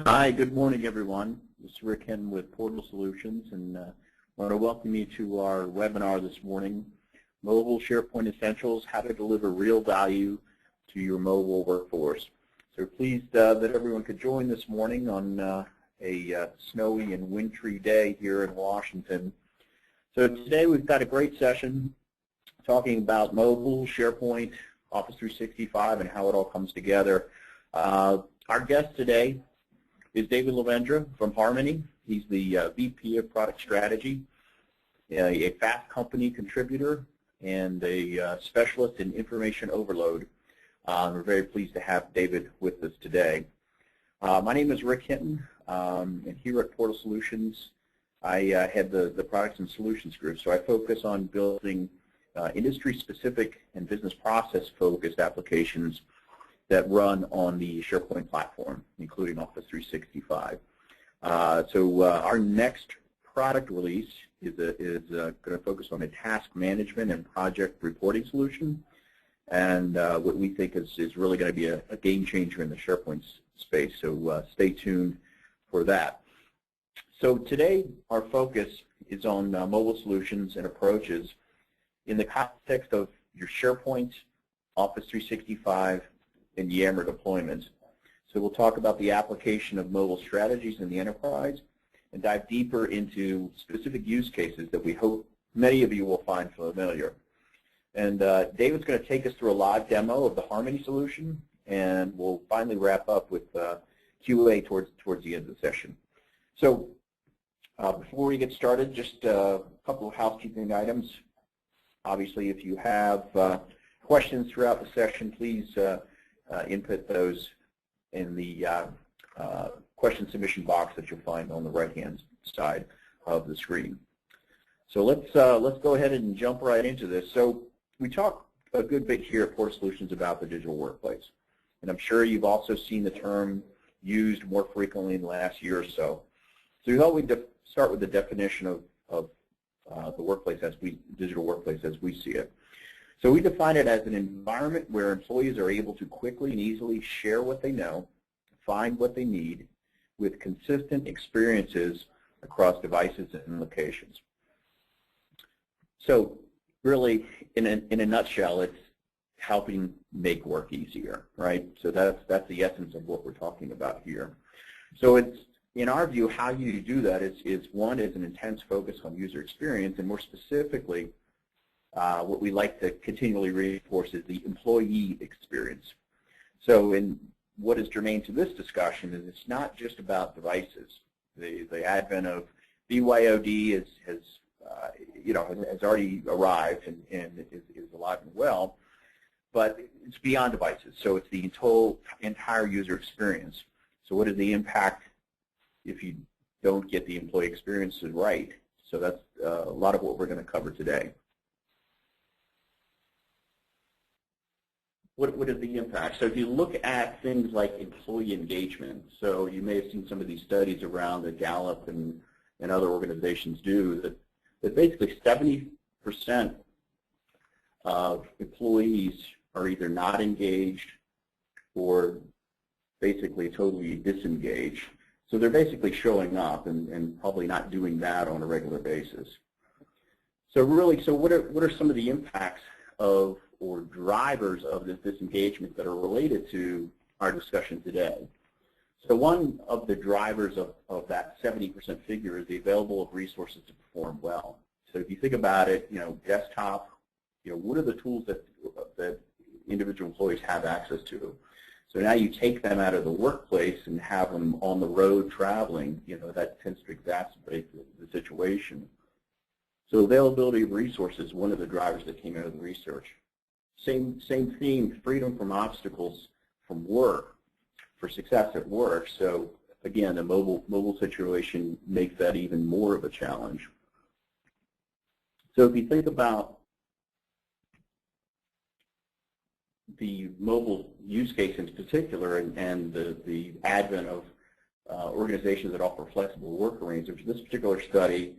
Hi, good morning, everyone. This is Rick Henn with Portal Solutions, and I want to welcome you to our webinar this morning, Mobile SharePoint Essentials, How to Deliver Real Value to Your Mobile Workforce. So we're pleased that everyone could join this morning on a snowy and wintry day here in Washington. So today we've got a great session talking about mobile, SharePoint, Office 365, and how it all comes together. Our guest today is David Lavendra from Harmony. He's the VP of Product Strategy, a Fast Company contributor, and a specialist in information overload. We're very pleased to have David with us today. My name is Rick Hinton, and here at Portal Solutions, I head the Products and Solutions Group. So I focus on building industry-specific and business process-focused applications that run on the SharePoint platform, including Office 365. Our next product release is going to focus on a task management and project reporting solution, and what we think is really going to be a game changer in the SharePoint space. So stay tuned for that. So today our focus is on mobile solutions and approaches in the context of your SharePoint, Office 365, and Yammer deployments. So we'll talk about the application of mobile strategies in the enterprise and dive deeper into specific use cases that we hope many of you will find familiar. And David's going to take us through a live demo of the Harmony solution, and we'll finally wrap up with QA towards the end of the session. So before we get started, just a couple of housekeeping items. Obviously, if you have questions throughout the session, please input those in the question submission box that you'll find on the right-hand side of the screen. So let's go ahead and jump right into this. So we talk a good bit here at Portal Solutions about the digital workplace, and I'm sure you've also seen the term used more frequently in the last year or so. So we thought we'd start with the definition of the workplace digital workplace as we see it. So we define it as an environment where employees are able to quickly and easily share what they know, find what they need, with consistent experiences across devices and locations. So really, in a nutshell, it's helping make work easier, right? So that's the essence of what we're talking about here. So it's, in our view, how you do that is one is an intense focus on user experience, and more specifically, what we like to continually reinforce is the employee experience. So what is germane to this discussion is it's not just about devices. The advent of BYOD has already arrived and is alive and well, but it's beyond devices. So it's the entire user experience. So what is the impact if you don't get the employee experiences right? So that's a lot of what we're going to cover today. What is the impact? So if you look at things like employee engagement, so you may have seen some of these studies around that Gallup and other organizations do, that basically 70% of employees are either not engaged or basically totally disengaged. So they're basically showing up and probably not doing that on a regular basis. So really, so what are some of the impacts of or drivers of this disengagement that are related to our discussion today? So one of the drivers of that 70% figure is the available of resources to perform well. So if you think about it, desktop, what are the tools that individual employees have access to? So now you take them out of the workplace and have them on the road traveling, that tends to exacerbate the situation. So availability of resources is one of the drivers that came out of the research. Same theme, freedom from obstacles from work, for success at work. So again, the mobile situation makes that even more of a challenge. So if you think about the mobile use case in particular and the advent of organizations that offer flexible work arrangements, this particular study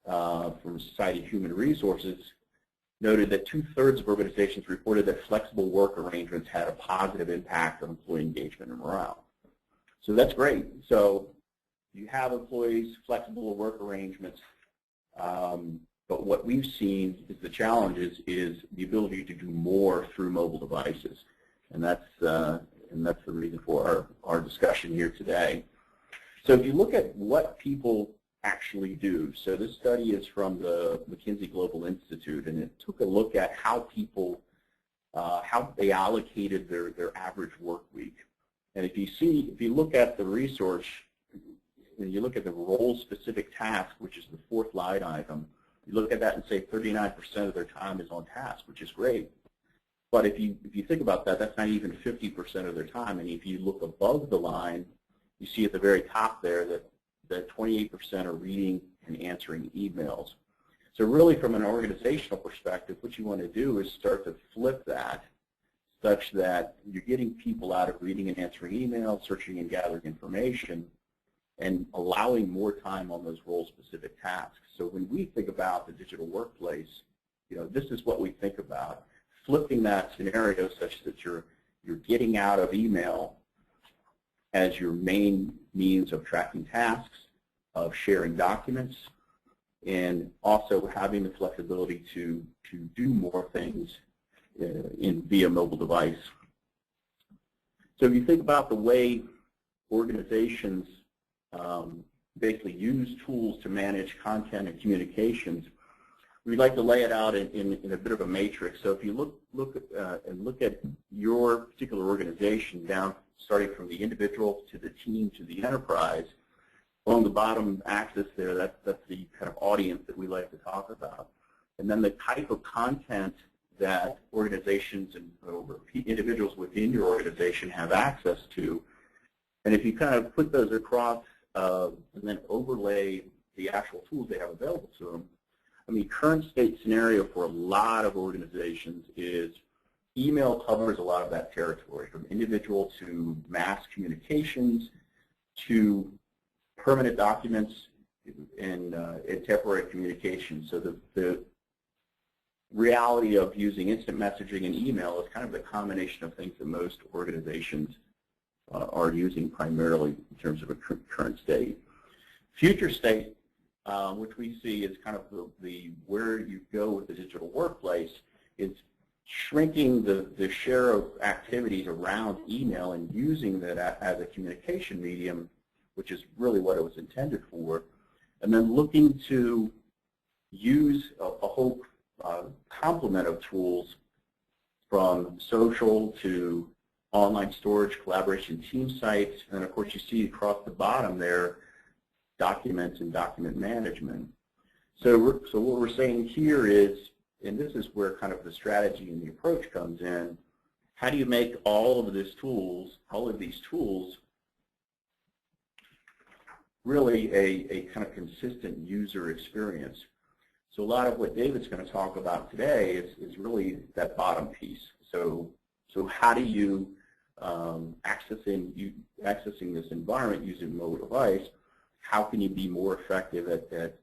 from Society of Human Resources noted that 2/3 of organizations reported that flexible work arrangements had a positive impact on employee engagement and morale. So that's great. So you have employees, flexible work arrangements, but what we've seen is the challenges is the ability to do more through mobile devices, and that's the reason for our discussion here today. So if you look at what people actually do, so this study is from the McKinsey Global Institute, and it took a look at how people, how they allocated their average work week. And if you look at the research, and you look at the role-specific task, which is the fourth line item, you look at that and say 39% of their time is on task, which is great. But if you think about that, that's not even 50% of their time. And if you look above the line, you see at the very top there that 28% are reading and answering emails. So really from an organizational perspective, what you want to do is start to flip that such that you're getting people out of reading and answering emails, searching and gathering information, and allowing more time on those role-specific tasks. So when we think about the digital workplace, this is what we think about. Flipping that scenario such that you're getting out of email as your main means of tracking tasks, of sharing documents, and also having the flexibility to do more things via mobile device. So if you think about the way organizations basically use tools to manage content and communications, we'd like to lay it out in a bit of a matrix. So if you look at your particular organization down, starting from the individual to the team to the enterprise, along the bottom axis there, that's the kind of audience that we like to talk about. And then the type of content that organizations and individuals within your organization have access to. And if you kind of put those across and then overlay the actual tools they have available to them, I mean, current state scenario for a lot of organizations is email covers a lot of that territory, from individual to mass communications to permanent documents and temporary communications. So the reality of using instant messaging and email is kind of the combination of things that most organizations are using primarily in terms of a current state. Future state, which we see is kind of the where you go with the digital workplace, is shrinking the share of activities around email and using that as a communication medium, which is really what it was intended for, and then looking to use a whole complement of tools from social to online storage, collaboration, team sites, and of course you see across the bottom there documents and document management. So what we're saying here is, and this is where kind of the strategy and the approach comes in, how do you make all of these tools really a kind of consistent user experience? So a lot of what David's going to talk about today is really that bottom piece. So how do you accessing this environment using a mobile device, how can you be more effective at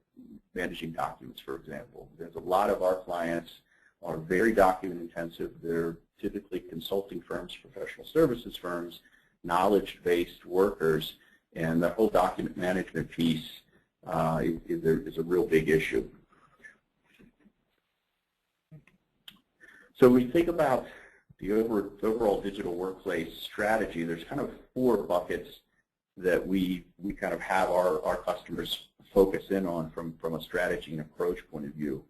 managing documents, for example? There's a lot of our clients are very document intensive. They're typically consulting firms, professional services firms, knowledge-based workers, and the whole document management piece is a real big issue. So when we think about the overall digital workplace strategy, there's kind of 4 buckets that we kind of have our customers focus in on from a strategy and approach point of view.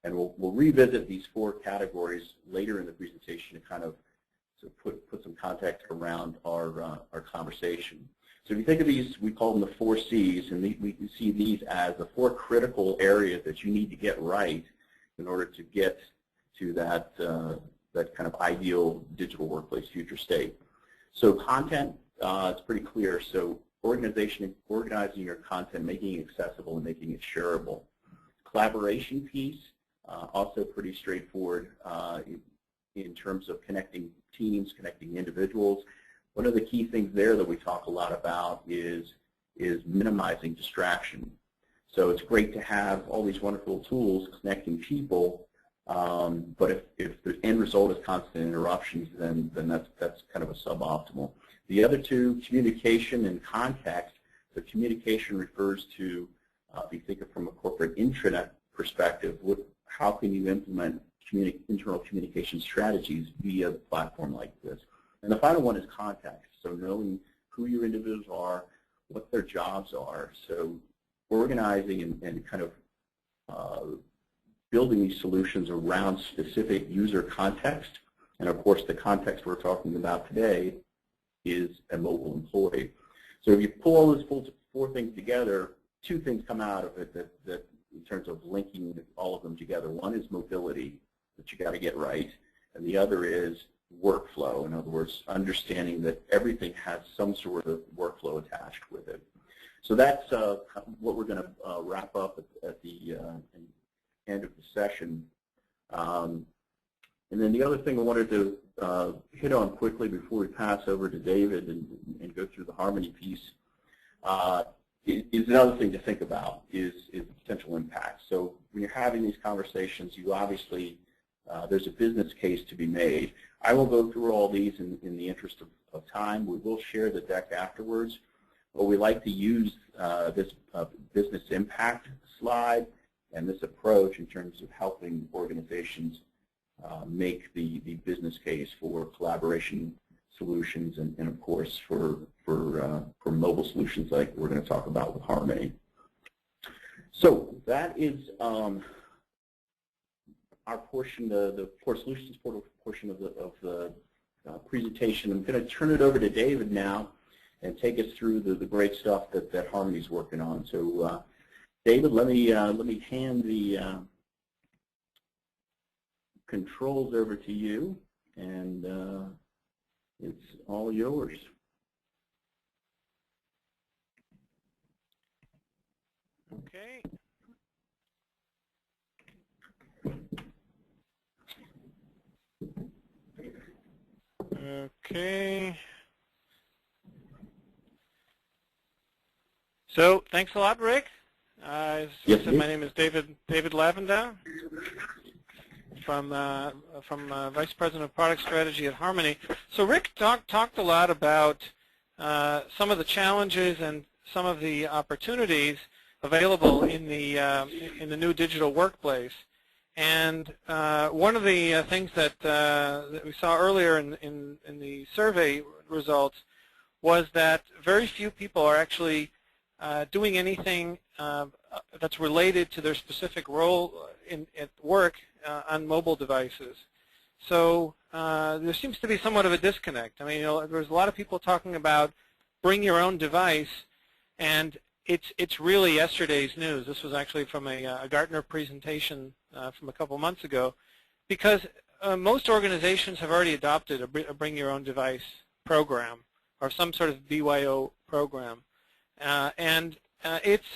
And we'll revisit these 4 categories later in the presentation to kind of put some context around our conversation. So if you think of these, we call them the 4 C's, and we see these as the 4 critical areas that you need to get right in order to get to that kind of ideal digital workplace future state. So content, it's pretty clear. So organizing your content, making it accessible and making it shareable. Collaboration piece, also pretty straightforward in terms of connecting teams, connecting individuals. One of the key things there that we talk a lot about is minimizing distraction. So it's great to have all these wonderful tools connecting people, but if the end result is constant interruptions, then that's kind of a suboptimal. The other two, communication and context. So communication refers to, if you think of it from a corporate intranet perspective, how can you implement internal communication strategies via a platform like this? And the final one is context. So knowing who your individuals are, what their jobs are. So organizing and kind of building these solutions around specific user context. And of course, the context we're talking about today is a mobile employee. So if you pull all those four things together, two things come out of it that in terms of linking all of them together. One is mobility, that you got to get right, and the other is workflow. In other words, understanding that everything has some sort of workflow attached with it. So that's what we're going to wrap up at the end of the session. And then the other thing I wanted to hit on quickly before we pass over to David and go through the Harmony piece is another thing to think about is the potential impact. So when you're having these conversations, you obviously, there's a business case to be made. I will go through all these in the interest of time. We will share the deck afterwards, but we like to use this business impact slide and this approach in terms of helping organizations make the business case for collaboration solutions and of course for mobile solutions like we're going to talk about with Harmony. So that is our portion, the Core Solutions portion of the presentation. I'm going to turn it over to David now and take us through the great stuff that Harmony's working on. So David, let me hand the controls over to you, and it's all yours. Okay. Okay. So thanks a lot, Rick. As you said, my name is David Lavender from Vice President of Product Strategy at Harmony. So Rick talked a lot about some of the challenges and some of the opportunities available in the new digital workplace. And one of the things that we saw earlier in the survey results was that very few people are actually doing anything that's related to their specific role at work on mobile devices. So there seems to be somewhat of a disconnect. I mean, there's a lot of people talking about bring your own device, and it's really yesterday's news. This was actually from a Gartner presentation from a couple months ago, because most organizations have already adopted a bring your own device program or some sort of BYO program. It's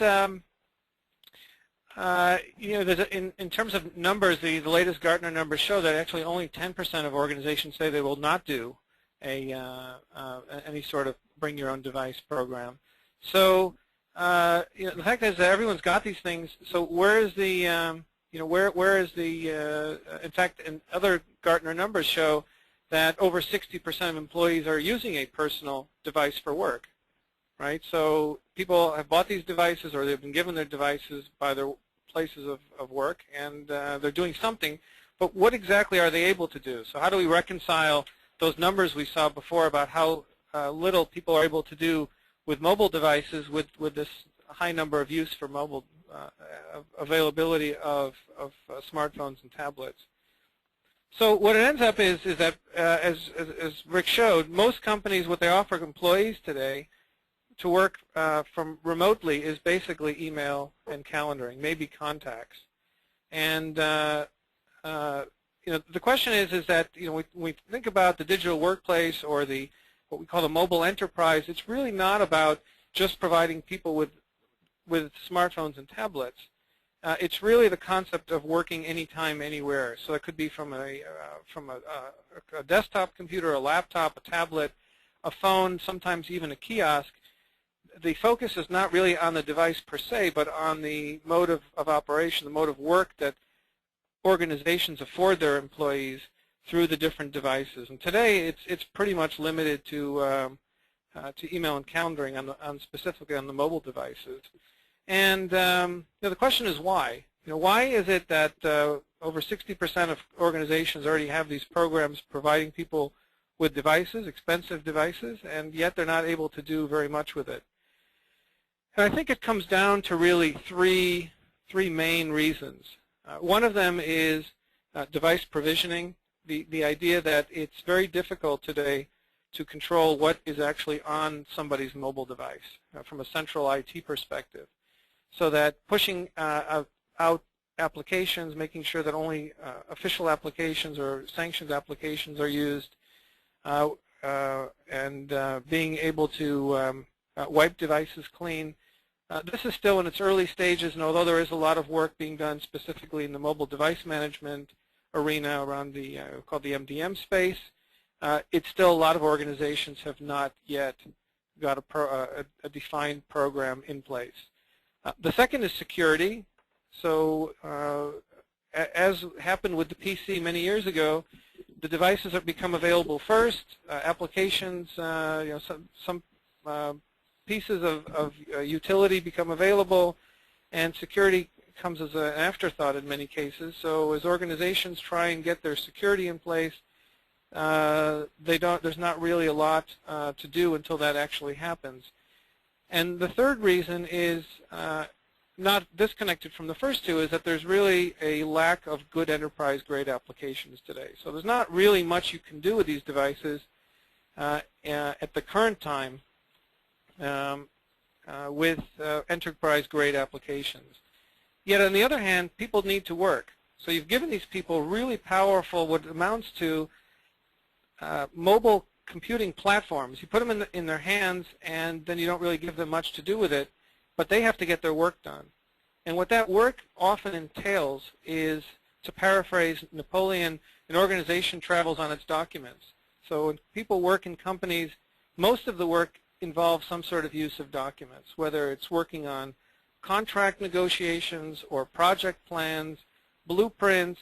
there's in terms of numbers, the latest Gartner numbers show that actually only 10% of organizations say they will not do any sort of bring your own device program. So the fact is that everyone's got these things. So where is the where is the in fact, and other Gartner numbers show that over 60% of employees are using a personal device for work. Right, so people have bought these devices, or they've been given their devices by their places of work, and they're doing something. But what exactly are they able to do? So how do we reconcile those numbers we saw before about how little people are able to do with mobile devices with this high number of use for mobile availability of smartphones and tablets? So what it ends up is that, as Rick showed, most companies, what they offer employees today to work from remotely is basically email and calendaring, maybe contacts. And the question is that when we think about the digital workplace or what we call the mobile enterprise, it's really not about just providing people with smartphones and tablets. It's really the concept of working anytime, anywhere. So it could be from a desktop computer, a laptop, a tablet, a phone, sometimes even a kiosk. The focus is not really on the device per se, but on the mode of operation, the mode of work that organizations afford their employees through the different devices. And today, it's pretty much limited to to email and calendaring specifically on the mobile devices. And the question is why? Why is it that over 60% of organizations already have these programs providing people with devices, expensive devices, and yet they're not able to do very much with it? And I think it comes down to really three main reasons. One of them is device provisioning, the idea that it's very difficult today to control what is actually on somebody's mobile device from a central IT perspective. So that pushing out applications, making sure that only official applications or sanctions applications are used, and being able to wipe devices clean. This is still in its early stages, and although there is a lot of work being done specifically in the mobile device management arena around the called the MDM space, it's still a lot of organizations have not yet got a defined program in place. The second is security. So as happened with the PC many years ago, the devices have become available first. Applications, some pieces of utility become available, and security comes as an afterthought in many cases. So as organizations try and get their security in place, there's not really a lot to do until that actually happens. And the third reason is not disconnected from the first two, is that there's really a lack of good enterprise-grade applications today. So there's not really much you can do with these devices at the current time with enterprise-grade applications. Yet on the other hand, people need to work. So you've given these people really powerful, what amounts to mobile computing platforms. You put them in their hands, and then you don't really give them much to do with it, but they have to get their work done. And what that work often entails is, to paraphrase Napoleon, an organization travels on its documents. So when people work in companies, most of the work involves some sort of use of documents, whether it's working on contract negotiations or project plans, blueprints,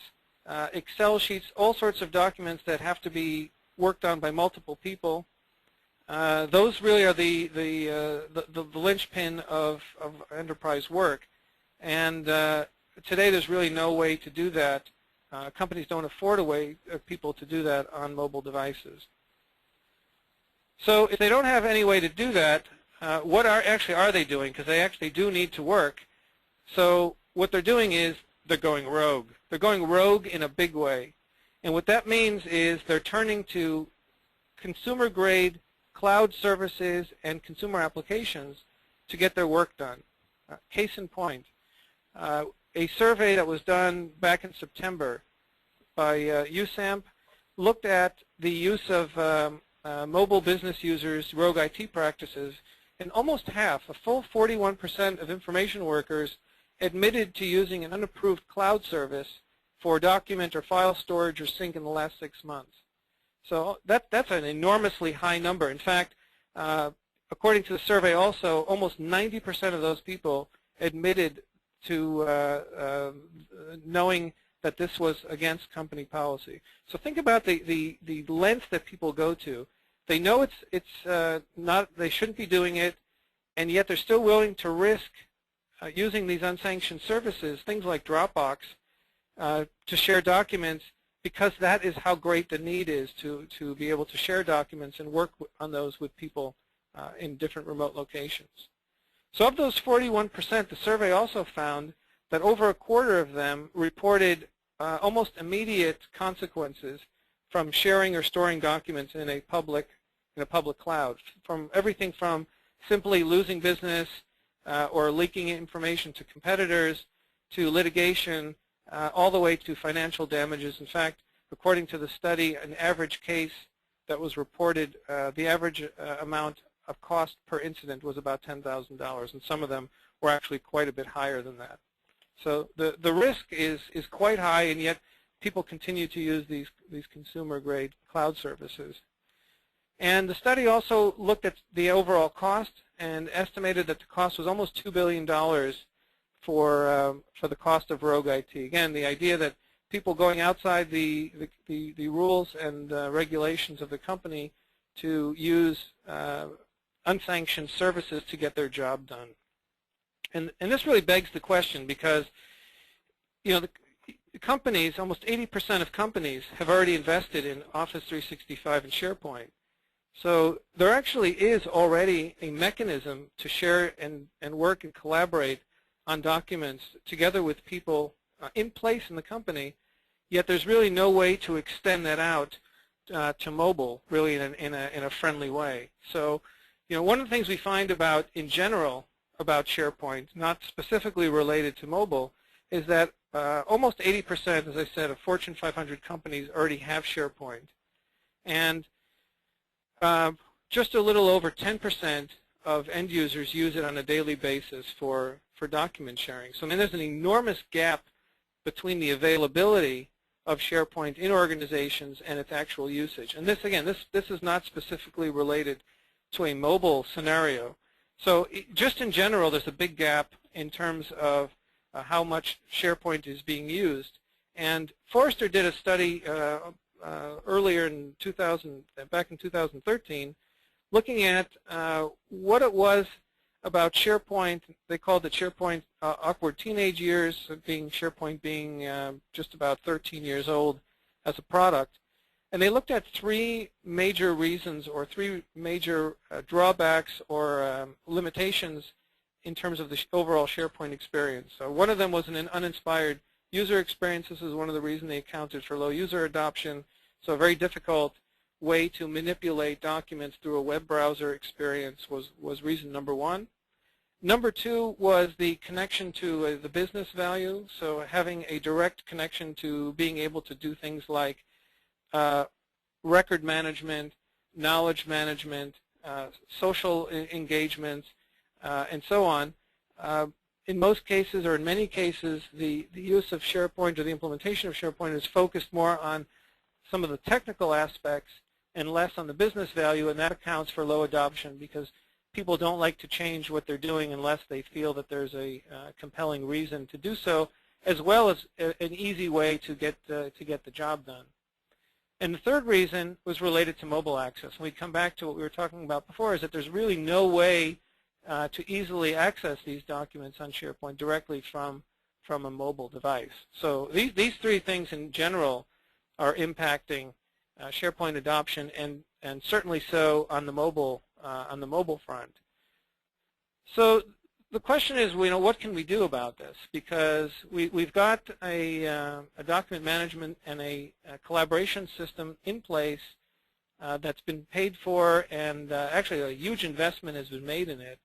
Excel sheets, all sorts of documents that have to be worked on by multiple people. Those really are the linchpin of enterprise work. And today there's really no way to do that. Companies don't afford a way of people to do that on mobile devices. So if they don't have any way to do that, what are they doing? Because they actually do need to work. So what they're doing is they're going rogue. They're going rogue in a big way. And what that means is they're turning to consumer-grade cloud services and consumer applications to get their work done. Case in point, a survey that was done back in September by USAMP looked at the use of mobile business users' rogue IT practices, and almost half, a full 41% of information workers admitted to using an unapproved cloud service for document or file storage or sync in the last 6 months. So that's an enormously high number. In fact, according to the survey also, almost 90% of those people admitted to knowing that this was against company policy. So think about the length that people go to. They know they shouldn't be doing it, and yet they're still willing to risk using these unsanctioned services, things like Dropbox, to share documents, because that is how great the need is to be able to share documents and work on those with people in different remote locations. So of those 41%, the survey also found that over a quarter of them reported almost immediate consequences from sharing or storing documents in a public cloud, from everything from simply losing business or leaking information to competitors, to litigation, all the way to financial damages. In fact, according to the study, an average case that was reported, the average amount of cost per incident was about $10,000, and some of them were actually quite a bit higher than that. So the risk is quite high, and yet people continue to use these consumer-grade cloud services. And the study also looked at the overall cost and estimated that the cost was almost $2 billion for the cost of rogue IT. Again, the idea that people going outside the rules and regulations of the company to use unsanctioned services to get their job done. And this really begs the question, because the companies, almost 80% of companies have already invested in Office 365 and SharePoint. So there actually is already a mechanism to share and work and collaborate on documents together with people in place in the company, yet there's really no way to extend that out to mobile really in a friendly way. So one of the things we find in general about SharePoint, not specifically related to mobile, is that almost 80%, as I said, of Fortune 500 companies already have SharePoint. And just a little over 10% of end users use it on a daily basis for document sharing. So I mean, there's an enormous gap between the availability of SharePoint in organizations and its actual usage. And this, again, this is not specifically related to a mobile scenario. So just in general, there's a big gap in terms of how much SharePoint is being used. And Forrester did a study earlier in back in 2013, looking at what it was about SharePoint. They called it SharePoint awkward teenage years, SharePoint being just about 13 years old as a product. And they looked at three major reasons, or three major drawbacks or limitations in terms of the overall SharePoint experience. So one of them was an uninspired user experience. This is one of the reasons they accounted for low user adoption. So a very difficult way to manipulate documents through a web browser experience was reason number one. Number two was the connection to the business value, so having a direct connection to being able to do things like record management, knowledge management, social engagements, and so on. In most cases, or in many cases, the use of SharePoint or the implementation of SharePoint is focused more on some of the technical aspects and less on the business value, and that accounts for low adoption because people don't like to change what they're doing unless they feel that there's a compelling reason to do so, as well as an easy way to get the job done. And the third reason was related to mobile access. And we come back to what we were talking about before, is that there's really no way to easily access these documents on SharePoint directly from a mobile device. So these three things in general are impacting SharePoint adoption, and certainly so on the mobile front. So the question is, what can we do about this? Because we've got a document management and a collaboration system in place that's been paid for, and actually a huge investment has been made in it.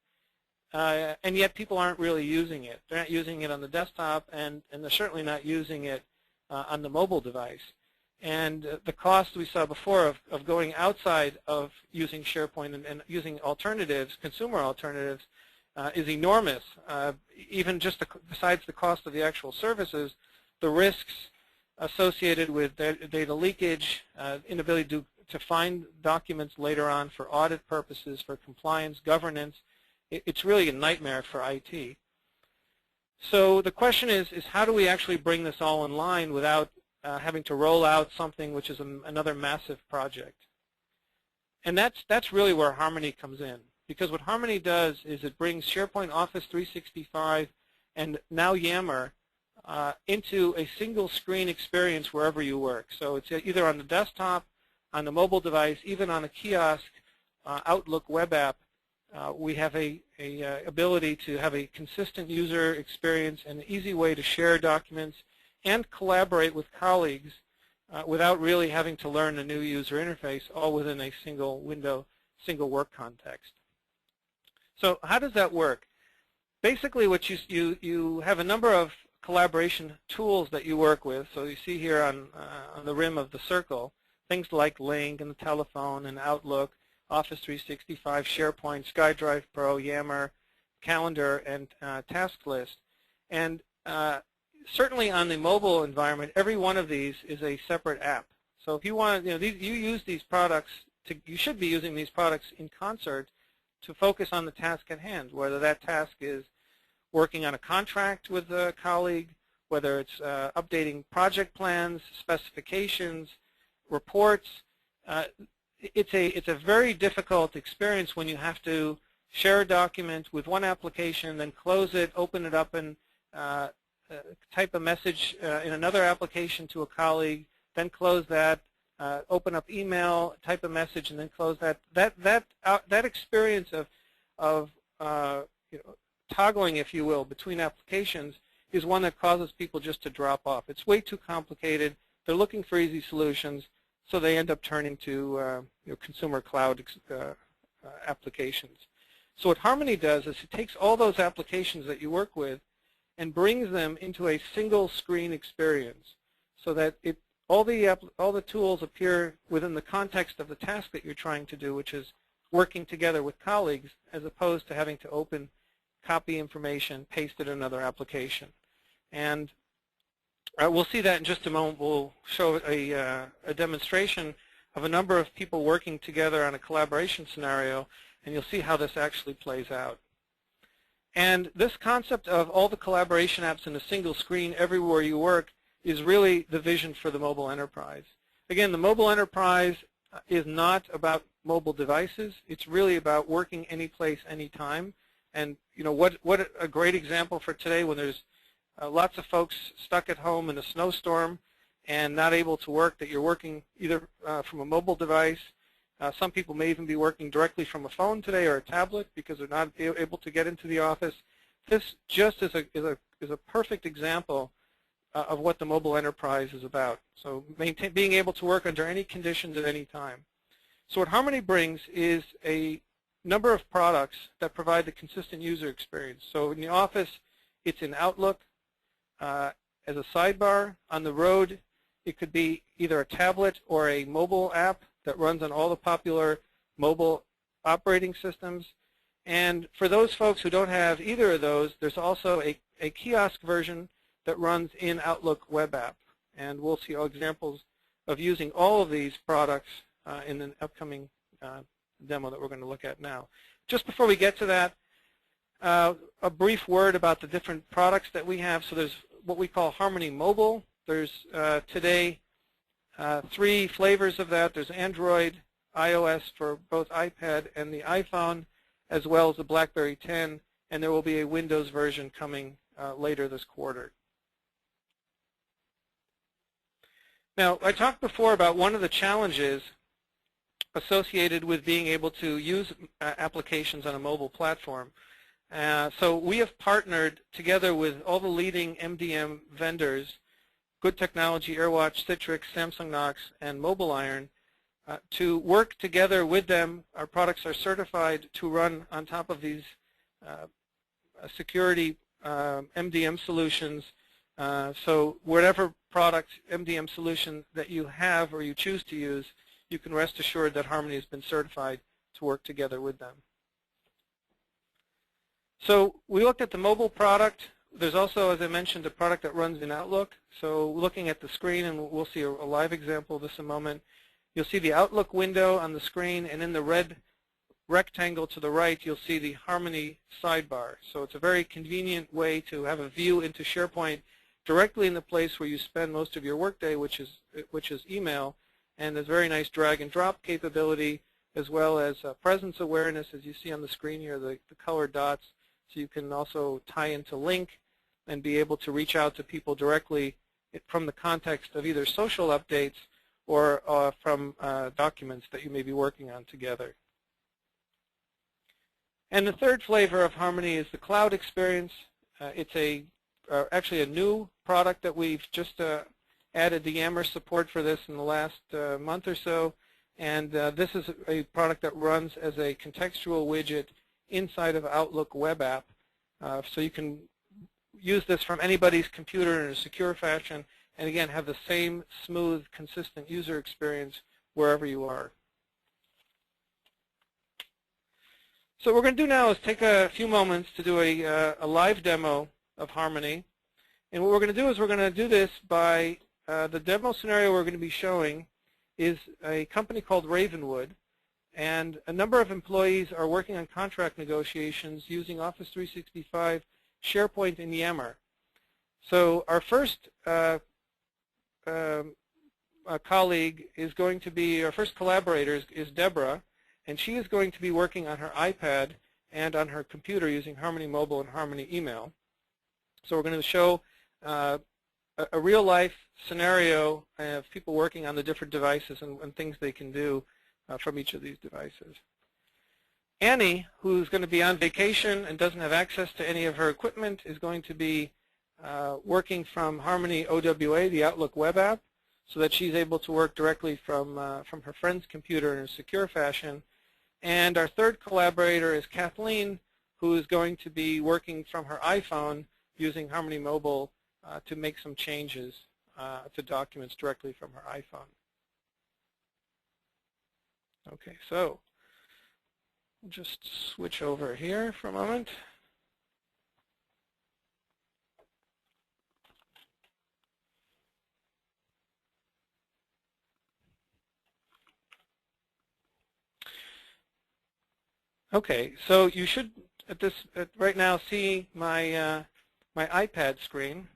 And yet people aren't really using it. They're not using it on the desktop, and they're certainly not using it on the mobile device. And the cost we saw before of going outside of using SharePoint and using alternatives, consumer alternatives, is enormous. Even just besides the cost of the actual services, the risks associated with data leakage, inability to find documents later on for audit purposes, for compliance, governance, it's really a nightmare for IT. So the question is how do we actually bring this all in line without having to roll out something which is another massive project? And that's really where Harmony comes in. Because what Harmony does is it brings SharePoint Office 365 and now Yammer into a single screen experience wherever you work. So it's either on the desktop, on the mobile device, even on a kiosk, Outlook web app. We have a ability to have a consistent user experience and an easy way to share documents and collaborate with colleagues without really having to learn a new user interface, all within a single window, single work context. So how does that work? Basically, what you have a number of collaboration tools that you work with. So you see here on the rim of the circle, things like Link and the telephone and Outlook, Office 365, SharePoint, SkyDrive Pro, Yammer, Calendar, and Task List. And certainly on the mobile environment, every one of these is a separate app. So if you want, you use these products, you should be using these products in concert to focus on the task at hand, whether that task is working on a contract with a colleague, whether it's updating project plans, specifications, reports. it's a very difficult experience when you have to share a document with one application, then close it, open it up, and type a message in another application to a colleague, then close that, open up email, type a message, and then close that. That experience of toggling, if you will, between applications is one that causes people just to drop off. It's way too complicated. They're looking for easy solutions, so they end up turning to consumer cloud applications. So what Harmony does is it takes all those applications that you work with and brings them into a single screen experience, so that all the tools appear within the context of the task that you're trying to do, which is working together with colleagues, as opposed to having to open, copy information, paste it in another application. And we'll see that in just a moment. We'll show a demonstration of a number of people working together on a collaboration scenario, and you'll see how this actually plays out. And this concept of all the collaboration apps in a single screen everywhere you work is really the vision for the mobile enterprise. Again, the mobile enterprise is not about mobile devices. It's really about working any place, anytime. And what a great example for today, when there's lots of folks stuck at home in a snowstorm and not able to work, that you're working either from a mobile device. Some people may even be working directly from a phone today or a tablet because they're not able to get into the office. This just is a perfect example of what the mobile enterprise is about. So being able to work under any conditions at any time. So what Harmony brings is a number of products that provide the consistent user experience. So in the office, it's in Outlook as a sidebar. On the road, it could be either a tablet or a mobile app that runs on all the popular mobile operating systems. And for those folks who don't have either of those, there's also a kiosk version that runs in Outlook web app. And we'll see examples of using all of these products in an upcoming demo that we're going to look at now. Just before we get to that, a brief word about the different products that we have. So there's what we call Harmony Mobile. There's today 3 flavors of that. There's Android, iOS for both iPad and the iPhone, as well as the BlackBerry 10, and there will be a Windows version coming later this quarter. Now, I talked before about one of the challenges associated with being able to use applications on a mobile platform. So we have partnered together with all the leading MDM vendors, Good Technology, AirWatch, Citrix, Samsung Knox, and MobileIron, to work together with them. Our products are certified to run on top of these security MDM solutions. So whatever product MDM solution that you have or you choose to use, you can rest assured that Harmony has been certified to work together with them. So we looked at the mobile product. There's also, as I mentioned, a product that runs in Outlook. So looking at the screen, and we'll see a live example of this in a moment, you'll see the Outlook window on the screen, and in the red rectangle to the right, you'll see the Harmony sidebar. So it's a very convenient way to have a view into SharePoint directly in the place where you spend most of your workday, which is email. And there's very nice drag and drop capability, as well as presence awareness, as you see on the screen here, the colored dots. So you can also tie into Link and be able to reach out to people directly from the context of either social updates or from documents that you may be working on together. And the third flavor of Harmony is the cloud experience. It's actually a new product that we've just added the Yammer support for this in the last month or so. And this is a product that runs as a contextual widget inside of Outlook web app. So you can use this from anybody's computer in a secure fashion, and again, have the same smooth, consistent user experience wherever you are. So what we're going to do now is take a few moments to do a live demo of Harmony. And what we're going to do is we're going to do this by the demo scenario we're going to be showing is a company called Ravenwood. And a number of employees are working on contract negotiations using Office 365, SharePoint, and Yammer. So our first colleague is going to be, our first collaborator is Deborah, and she is going to be working on her iPad and on her computer using Harmony Mobile and Harmony Email. So we're going to show a real-life scenario of people working on the different devices and things they can do from each of these devices. Annie, who's going to be on vacation and doesn't have access to any of her equipment, is going to be working from Harmony OWA, the Outlook web app, so that she's able to work directly from her friend's computer in a secure fashion. And our third collaborator is Kathleen, who is going to be working from her iPhone using Harmony Mobile to make some changes to documents directly from her iPhone. Okay, so we'll just switch over here for a moment. Okay, so you should right now see my my iPad screen,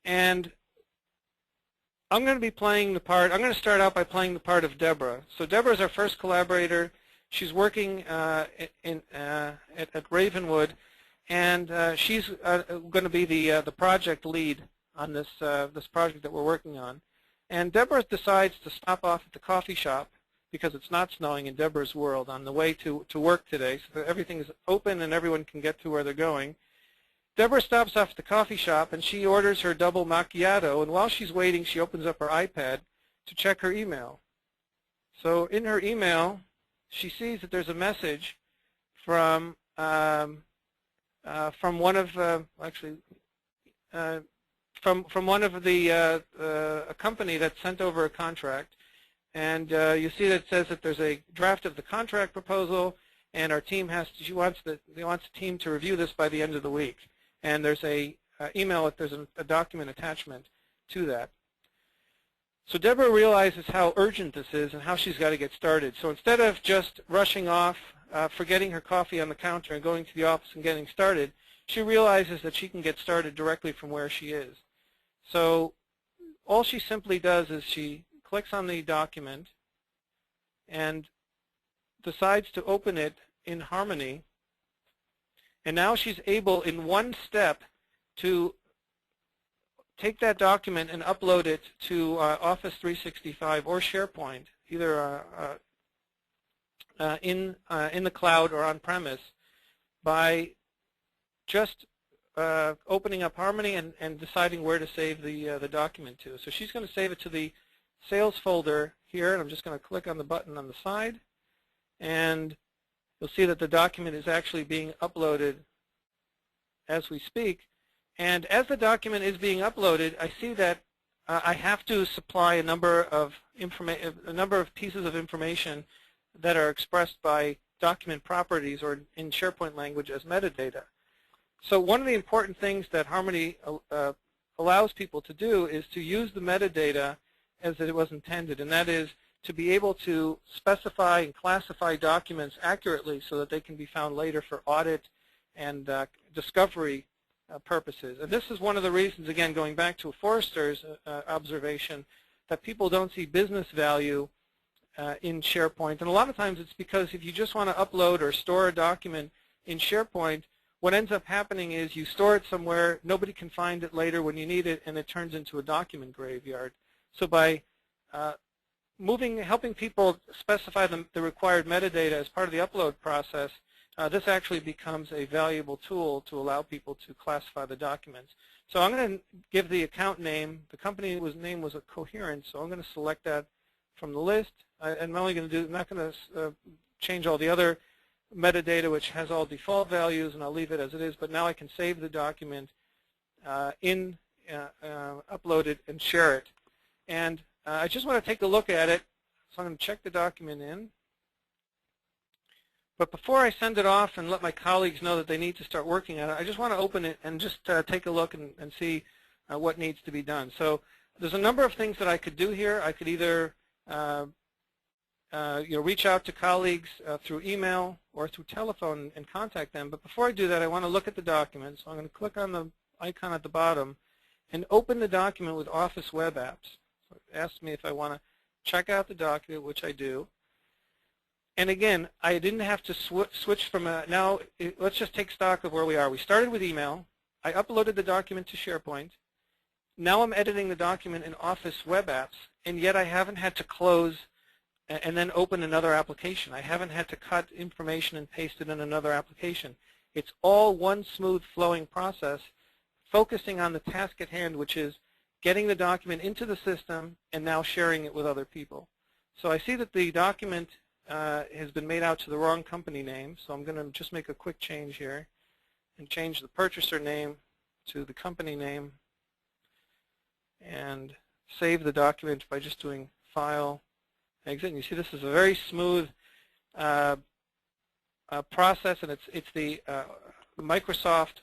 and I'm going to be playing the part. I'm going to start out by playing the part of Deborah. So Deborah is our first collaborator. She's working at Ravenwood, and she's going to be the project lead on this this project that we're working on. And Deborah decides to stop off at the coffee shop because it's not snowing in Deborah's world on the way to work today, so that everything is open and everyone can get to where they're going. Deborah stops off at the coffee shop and she orders her double macchiato, and while she's waiting, she opens up her iPad to check her email. So in her email, she sees that there's a message from one of from one of the a company that sent over a contract, and you see that it says that there's a draft of the contract proposal, and our team she wants the team to review this by the end of the week. And there's a email, there's a document attachment to that. So Deborah realizes how urgent this is and how she's got to get started. So instead of just rushing off, forgetting her coffee on the counter and going to the office and getting started, she realizes that she can get started directly from where she is. So all she simply does is she clicks on the document and decides to open it in Harmony. And now she's able, in one step, to take that document and upload it to Office 365 or SharePoint, either in the cloud or on-premise, by just opening up Harmony and deciding where to save the document to. So she's going to save it to the Sales folder here, and I'm just going to click on the button on the side, and you'll see that the document is actually being uploaded as we speak. And as the document is being uploaded, I see that I have to supply a number of pieces of information that are expressed by document properties, or in SharePoint language as metadata. So one of the important things that Harmony allows people to do is to use the metadata as it was intended, and that is to be able to specify and classify documents accurately so that they can be found later for audit and discovery purposes. And this is one of the reasons, again, going back to Forrester's observation, that people don't see business value in SharePoint. And a lot of times it's because if you just want to upload or store a document in SharePoint, what ends up happening is you store it somewhere, nobody can find it later when you need it, and it turns into a document graveyard. So by helping people specify the required metadata as part of the upload process, this actually becomes a valuable tool to allow people to classify the documents. So I'm going to give the account name. The company name was a Coherent, so I'm going to select that from the list. I'm only going to I'm not going to change all the other metadata, which has all default values, and I'll leave it as it is. But now I can save the document, upload it, and share it. And I just want to take a look at it. So I'm going to check the document in. But before I send it off and let my colleagues know that they need to start working on it, I just want to open it and just take a look and see what needs to be done. So there's a number of things that I could do here. I could either reach out to colleagues through email or through telephone and contact them. But before I do that, I want to look at the document. So I'm going to click on the icon at the bottom and open the document with Office Web Apps. So it asks me if I want to check out the document, which I do. And again, I didn't have to switch from let's just take stock of where we are. We started with email. I uploaded the document to SharePoint. Now I'm editing the document in Office web apps, and yet I haven't had to close and then open another application. I haven't had to cut information and paste it in another application. It's all one smooth flowing process, focusing on the task at hand, which is getting the document into the system and now sharing it with other people. So I see that the document has been made out to the wrong company name, so I'm going to just make a quick change here and change the purchaser name to the company name and save the document by just doing File, Exit. And you see this is a very smooth process, and it's the Microsoft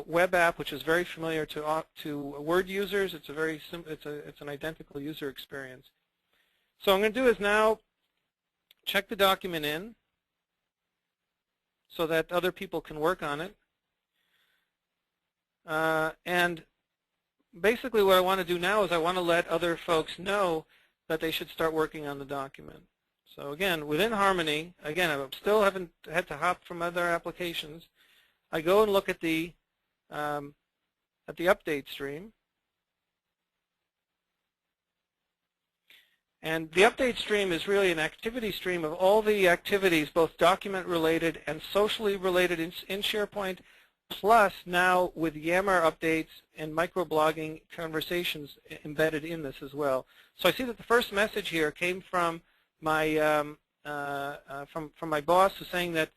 web app, which is very familiar to Word users. It's a very it's an identical user experience. So what I'm going to do is now check the document in so that other people can work on it. And basically what I want to do now is I want to let other folks know that they should start working on the document. So again, within Harmony, again, I still haven't had to hop from other applications. I go and look at the update stream. And the update stream is really an activity stream of all the activities, both document-related and socially related in SharePoint, plus now with Yammer updates and microblogging conversations embedded in this as well. So I see that the first message here came from my from my boss, who's saying that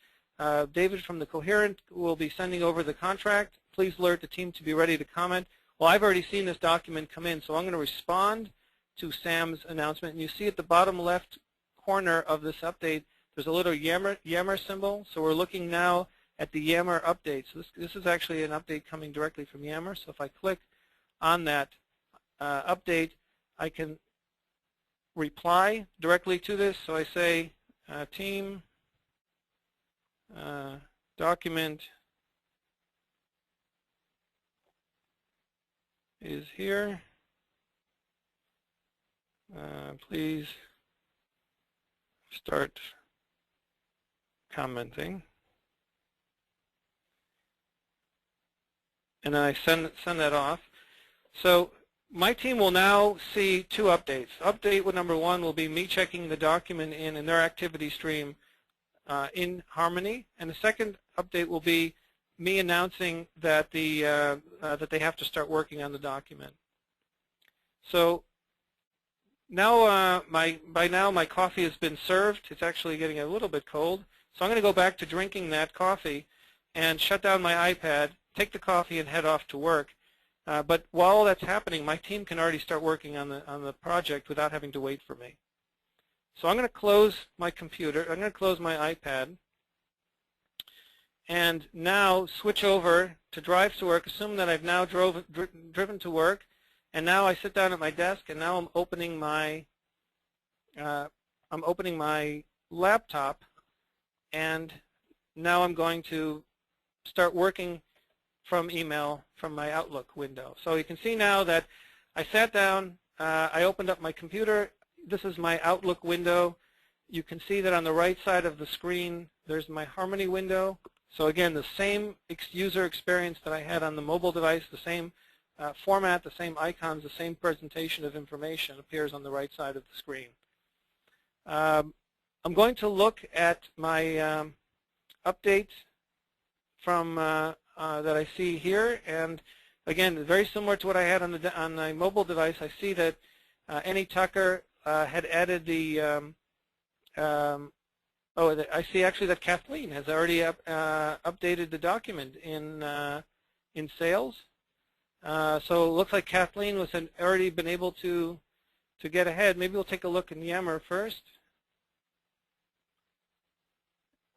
David from the Coherent will be sending over the contract. Please alert the team to be ready to comment. Well, I've already seen this document come in, so I'm going to respond to Sam's announcement. And you see at the bottom left corner of this update, there's a little Yammer symbol. So we're looking now at the Yammer update. So this is actually an update coming directly from Yammer. So if I click on that update, I can reply directly to this. So I say team document is here. Please start commenting. And then I send that off. So my team will now see two updates. Update number one will be me checking the document in their activity stream in Harmony, and the second update will be me announcing that that they have to start working on the document. So now by now my coffee has been served. It's actually getting a little bit cold. So I'm going to go back to drinking that coffee and shut down my iPad, take the coffee, and head off to work. But while that's happening, my team can already start working on the project without having to wait for me. So I'm going to close my computer. I'm going to close my iPad, and now switch over to Drive to Work. Assume that I've now driven to work, and now I sit down at my desk, and now I'm opening my laptop, and now I'm going to start working from email from my Outlook window. So you can see now that I sat down, I opened up my computer. This is my Outlook window. You can see that on the right side of the screen, there's my Harmony window. So again, the same user experience that I had on the mobile device, the same format, the same icons, the same presentation of information appears on the right side of the screen. I'm going to look at my updates from that I see here, and again, very similar to what I had on my mobile device. I see that Annie Tucker had added the I see actually that Kathleen has already updated the document in Sales. So it looks like Kathleen was already been able to get ahead. Maybe we'll take a look in Yammer first,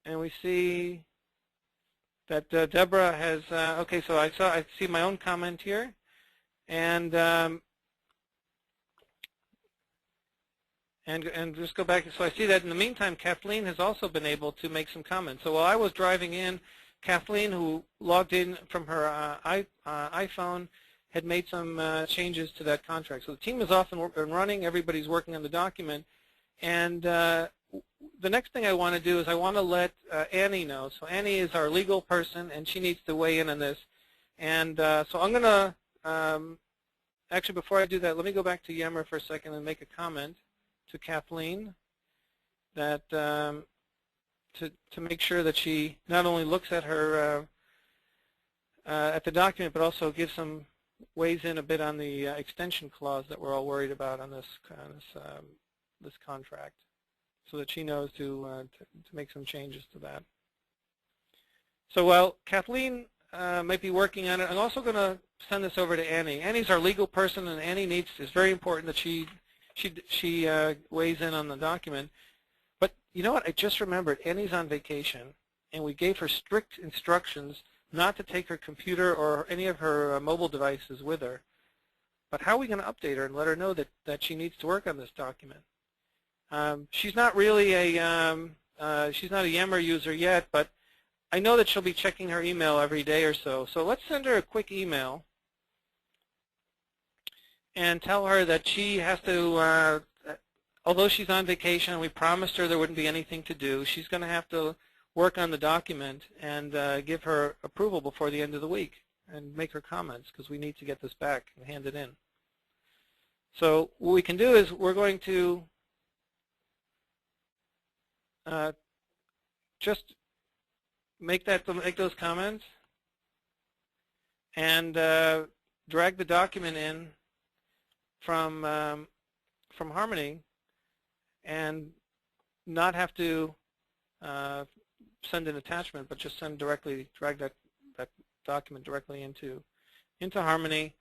and we see that Deborah has. Okay, so I see my own comment here, and just go back. So I see that in the meantime, Kathleen has also been able to make some comments. So while I was driving in, Kathleen, who logged in from her iPhone, had made some changes to that contract. So the team is off and running. Everybody's working on the document. And the next thing I want to do is I want to let Annie know. So Annie is our legal person, and she needs to weigh in on this. And so I'm going to, actually before I do that, let me go back to Yammer for a second and make a comment to Kathleen that to make sure that she not only looks at her at the document, but also gives some weighs in a bit on the extension clause that we're all worried about on this contract, so that she knows to make some changes to that. So while Kathleen might be working on it, I'm also going to send this over to Annie. Annie's our legal person, and Annie it's very important that she weighs in on the document. But you know what? I just remembered Annie's on vacation, and we gave her strict instructions not to take her computer or any of her mobile devices with her. But how are we going to update her and let her know that she needs to work on this document? She's not really she's not a Yammer user yet, but I know that she'll be checking her email every day or so. So let's send her a quick email and tell her that she has to, although she's on vacation and we promised her there wouldn't be anything to do, she's going to have to work on the document and give her approval before the end of the week and make her comments, because we need to get this back and hand it in. So what we can do is we're going to just make those comments and drag the document in from Harmony and not have to send an attachment, but just drag that document directly into Harmony,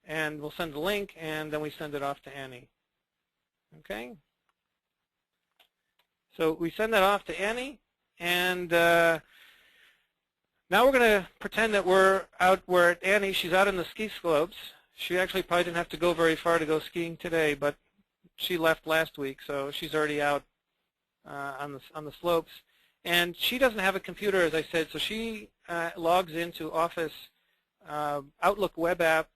and we'll send the link, and then we send it off to Annie. Okay? So we send that off to Annie, and now we're going to pretend that we're at Annie. She's out on the ski slopes. She actually probably didn't have to go very far to go skiing today, but she left last week, so she's already out on the slopes. And she doesn't have a computer, as I said, so she logs into Office Outlook web app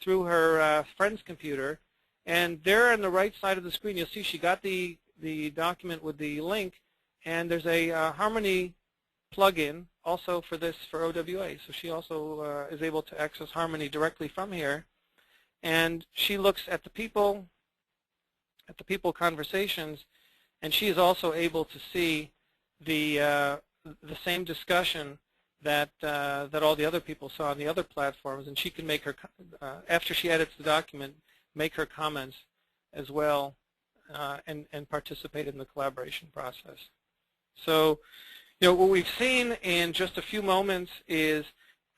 through her friend's computer. And there on the right side of the screen, you'll see she got the document with the link, and there's a Harmony plugin also for OWA. So she also is able to access Harmony directly from here. And she looks at the people conversations, and she is also able to see the same discussion that all the other people saw on the other platforms, and she can make her after she edits the document, make her comments as well, and participate in the collaboration process. So, you know, what we've seen in just a few moments is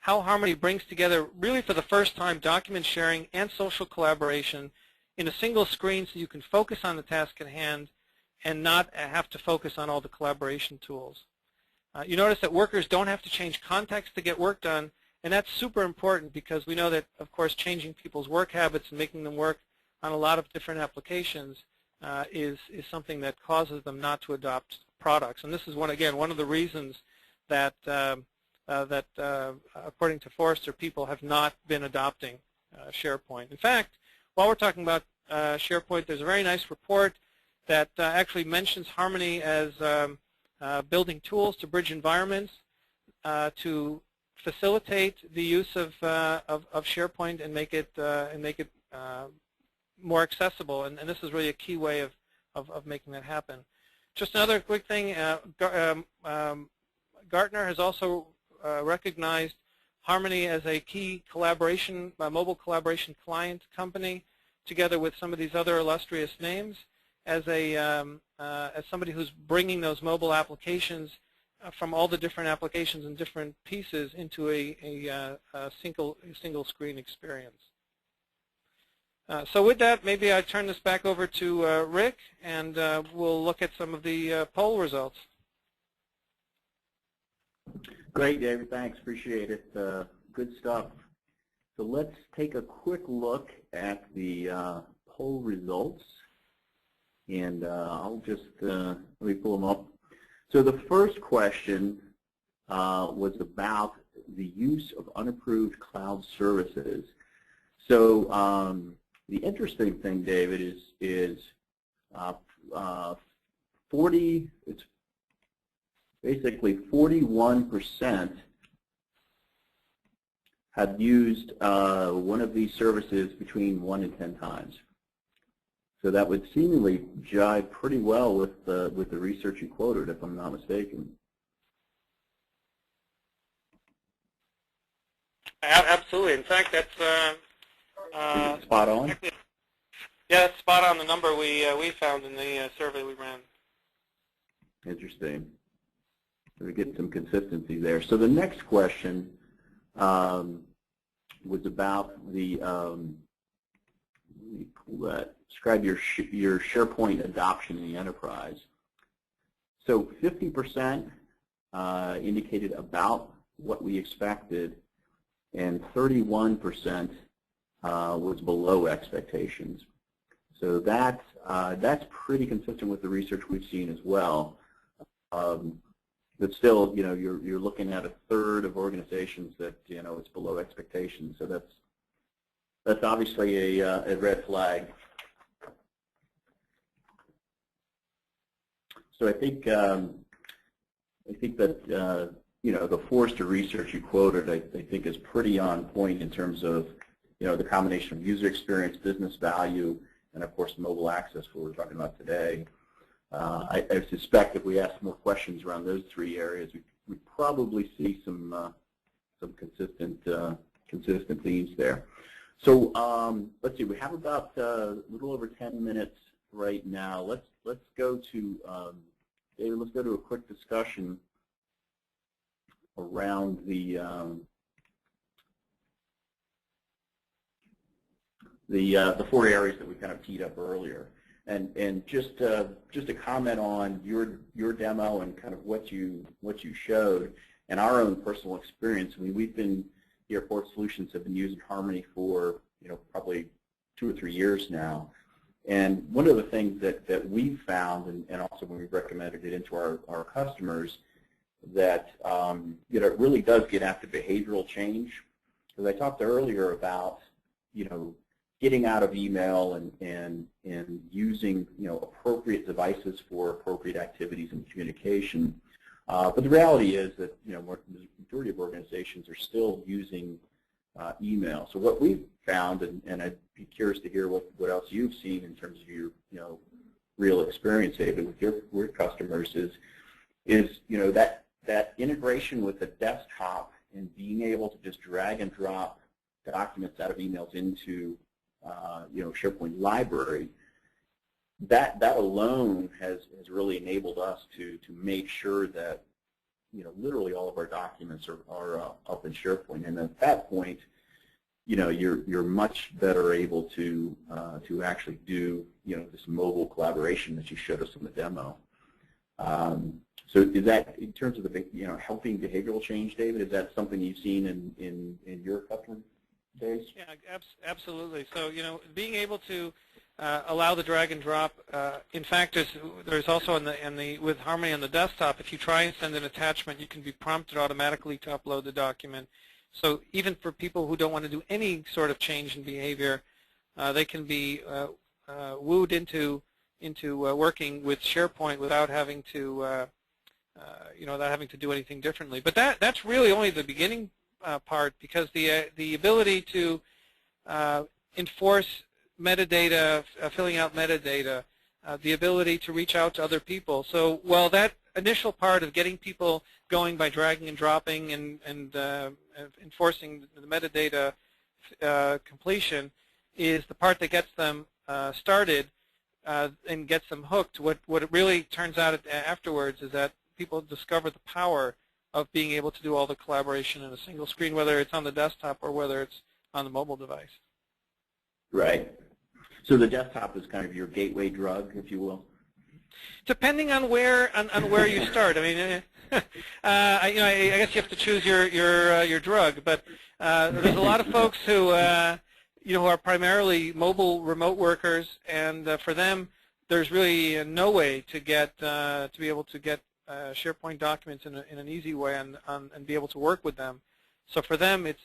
how Harmony brings together, really for the first time, document sharing and social collaboration in a single screen, so you can focus on the task at hand and not have to focus on all the collaboration tools. You notice that workers don't have to change context to get work done, and that's super important because we know that, of course, changing people's work habits and making them work on a lot of different applications is something that causes them not to adopt products. And this is, one of the reasons that, according to Forrester, people have not been adopting SharePoint. In fact, while we're talking about SharePoint, there's a very nice report that actually mentions Harmony as building tools to bridge environments to facilitate the use of SharePoint and make it more accessible. And this is really a key way of making that happen. Just another quick thing, Gartner has also recognized Harmony as a key collaboration, mobile collaboration client company, together with some of these other illustrious names, as somebody who's bringing those mobile applications from all the different applications and different pieces into a single screen experience. So with that, maybe I turn this back over to Rick, and we'll look at some of the poll results. Great, David. Thanks. Appreciate it. Good stuff. So let's take a quick look at the poll results. And I'll just let me pull them up. So the first question was about the use of unapproved cloud services. So the interesting thing, David, is 40. It's basically 41% have used one of these services between 1 and 10 times. So that would seemingly jive pretty well with the research you quoted, if I'm not mistaken. Absolutely. In fact, that's spot on. Yeah, that's spot on the number we found in the survey we ran. Interesting. So we get some consistency there. So the next question was about the let me pull that. Describe your SharePoint adoption in the enterprise. So 50% indicated about what we expected, and 31% was below expectations. So that's pretty consistent with the research we've seen as well. But still, you're looking at a third of organizations that it's below expectations. So that's obviously a red flag. So I think that the Forrester research you quoted, I think, is pretty on point in terms of the combination of user experience, business value, and of course mobile access, what we're talking about today. I suspect if we ask more questions around those three areas, we'd probably see some consistent themes there. So let's see, we have about a little over 10 minutes right now. Let's go to David. Let's go to a quick discussion around the 4 areas that we kind of teed up earlier, and just a comment on your demo and kind of what you showed, and our own personal experience. I mean, we've been here at Port Solutions have been using Harmony for probably 2 or 3 years now, and one of the things that we've found, and also when we've recommended it into our customers, that it really does get after behavioral change. Because I talked earlier about getting out of email and using appropriate devices for appropriate activities and communication. But the reality is that the majority of organizations are still using email. So what we've found, and I'd be curious to hear what else you've seen in terms of your real experience, David, with your customers, is that integration with the desktop and being able to just drag and drop documents out of emails into SharePoint library. That alone has really enabled us to make sure that literally all of our documents are up in SharePoint, and at that point, you're much better able to actually do this mobile collaboration that you showed us in the demo. So is that, in terms of the helping behavioral change, David, is that something you've seen in your customer base? Yeah, absolutely. So being able to allow the drag and drop. In fact, there's also with Harmony on the desktop, if you try and send an attachment, you can be prompted automatically to upload the document. So even for people who don't want to do any sort of change in behavior, they can be wooed into working with SharePoint without having to do anything differently. But that's really only the beginning part, because the ability to enforce metadata, filling out metadata, the ability to reach out to other people. So while that initial part of getting people going by dragging and dropping and enforcing the metadata completion is the part that gets them started and gets them hooked, what it really turns out afterwards is that people discover the power of being able to do all the collaboration in a single screen, whether it's on the desktop or whether it's on the mobile device. Right. So the desktop is kind of your gateway drug, if you will? Depending on where you start. I mean, I guess you have to choose your drug. But there's a lot of folks who who are primarily mobile remote workers, and for them, there's really no way to get to be able to get SharePoint documents in an easy way and be able to work with them. So for them, it's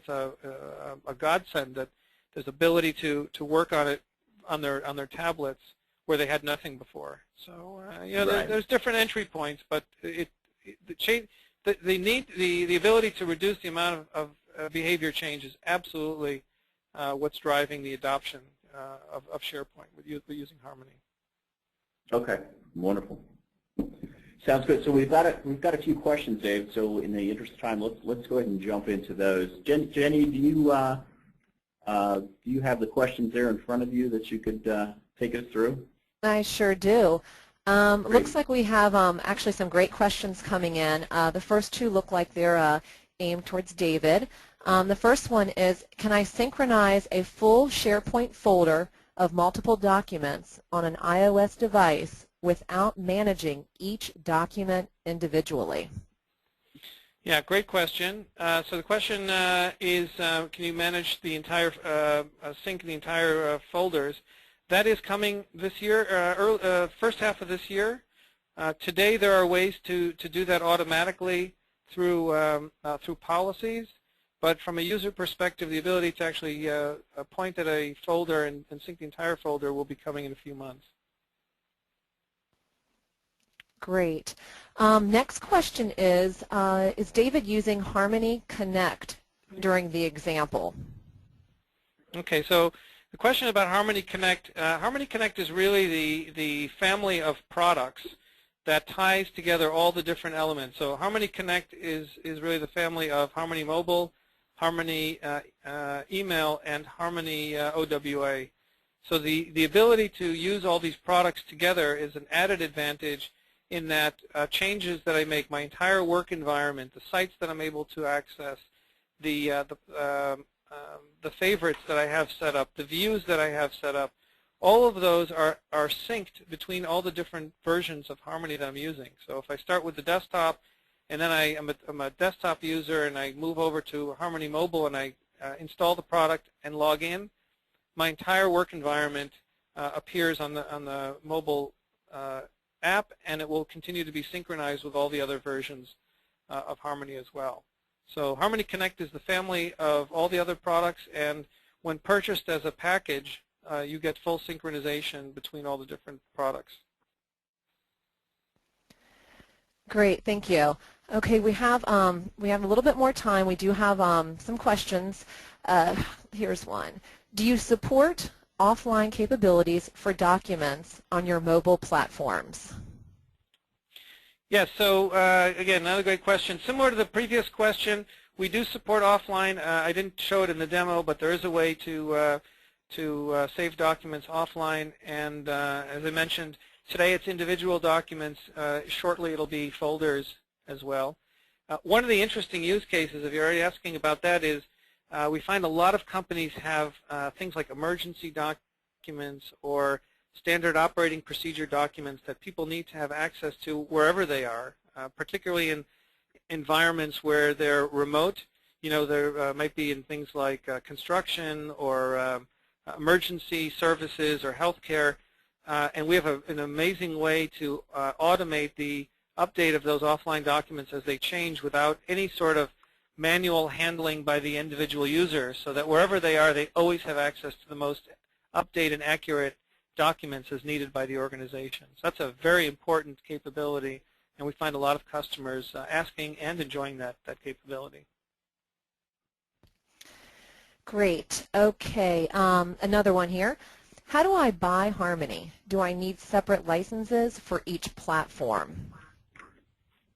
a godsend that there's ability to work on it on their tablets where they had nothing before. So Right. there's different entry points, but the ability to reduce the amount of behavior change is absolutely what's driving the adoption of SharePoint with using Harmony. Okay, wonderful. Sounds good. So we've got a few questions, Dave. So in the interest of time, let's go ahead and jump into those. Jenny, do you have the questions there in front of you that you could take us through? I sure do. Looks like we have actually some great questions coming in. The first two look like they're aimed towards David. The first one is, can I synchronize a full SharePoint folder of multiple documents on an iOS device without managing each document individually? Yeah, great question. So the question is, can you manage the entire, sync the entire folders? That is coming this year, first half of this year. Today there are ways to do that automatically through policies, but from a user perspective, the ability to actually point at a folder and sync the entire folder will be coming in a few months. Great. Next question is David using Harmony Connect during the example? Okay, so the question about Harmony Connect is really the family of products that ties together all the different elements. So Harmony Connect is really the family of Harmony Mobile, Harmony Email, and Harmony OWA. So the ability to use all these products together is an added advantage in that changes that I make, my entire work environment, the sites that I'm able to access, the favorites that I have set up, the views that I have set up, all of those are synced between all the different versions of Harmony that I'm using. So if I start with the desktop, and then I'm a desktop user, and I move over to Harmony Mobile, and I install the product and log in, my entire work environment appears on the mobile app, and it will continue to be synchronized with all the other versions of Harmony as well. So Harmony Connect is the family of all the other products, and when purchased as a package, you get full synchronization between all the different products. Great, thank you. Okay, we have a little bit more time. We do have some questions. Here's one. Do you support offline capabilities for documents on your mobile platforms? Yes, so again, another great question. Similar to the previous question, we do support offline. I didn't show it in the demo, but there is a way to save documents offline, and as I mentioned, today it's individual documents. Shortly it'll be folders as well. One of the interesting use cases, if you're already asking about that, is we find a lot of companies have things like emergency documents or standard operating procedure documents that people need to have access to wherever they are, particularly in environments where they're remote. You know, there might be in things like construction or emergency services or healthcare, and we have an amazing way to automate the update of those offline documents as they change without any sort of manual handling by the individual user, so that wherever they are, they always have access to the most updated and accurate documents as needed by the organization. So that's a very important capability, and we find a lot of customers asking and enjoying that capability. Great. Okay, another one here. How do I buy Harmony? Do I need separate licenses for each platform?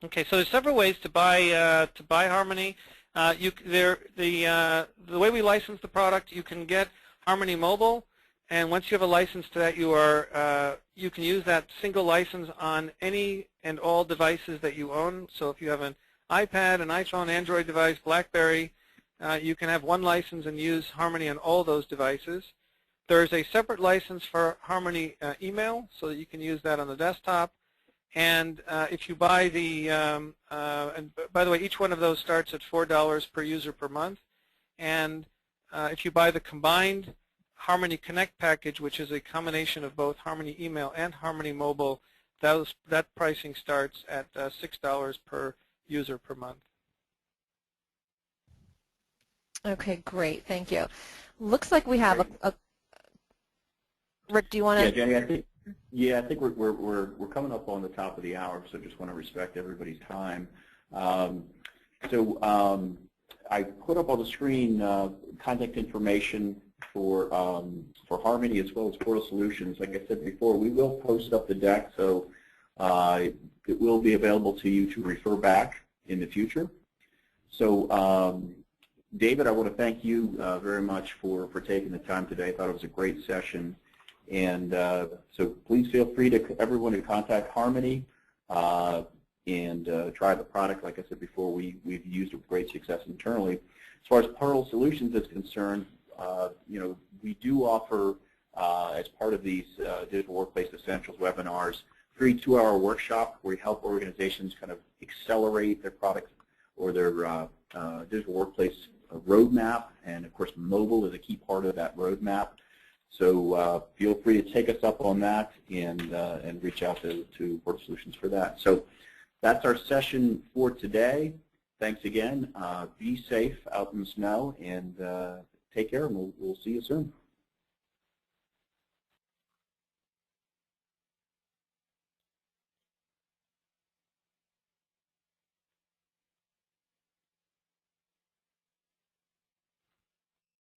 Okay, so there's several ways to buy Harmony. The way we license the product, you can get Harmony Mobile, and once you have a license to that, you can use that single license on any and all devices that you own. So if you have an iPad, an iPhone, Android device, BlackBerry, you can have one license and use Harmony on all those devices. There's a separate license for Harmony Email, so that you can use that on the desktop. And if you buy and by the way, each one of those starts at $4 per user per month. And if you buy the combined Harmony Connect package, which is a combination of both Harmony Email and Harmony Mobile, that pricing starts at $6 per user per month. Okay, great. Thank you. Looks like we have a Rick, do you want to? Yeah, Jenny, I think we're coming up on the top of the hour, so just want to respect everybody's time. I put up on the screen contact information for Harmony as well as Portal Solutions. Like I said before, we will post up the deck, so it will be available to you to refer back in the future. So, David, I want to thank you very much for taking the time today. I thought it was a great session. And so please feel free to everyone to contact Harmony and try the product. Like I said before, we've used it with great success internally. As far as Portal Solutions is concerned, we do offer as part of these Digital Workplace Essentials webinars, free 2-hour workshop where we help organizations kind of accelerate their product or their digital workplace roadmap, and of course mobile is a key part of that roadmap. So feel free to take us up on that and reach out to Portal Solutions for that. So that's our session for today. Thanks again. Be safe out in the snow, and take care, and we'll see you soon.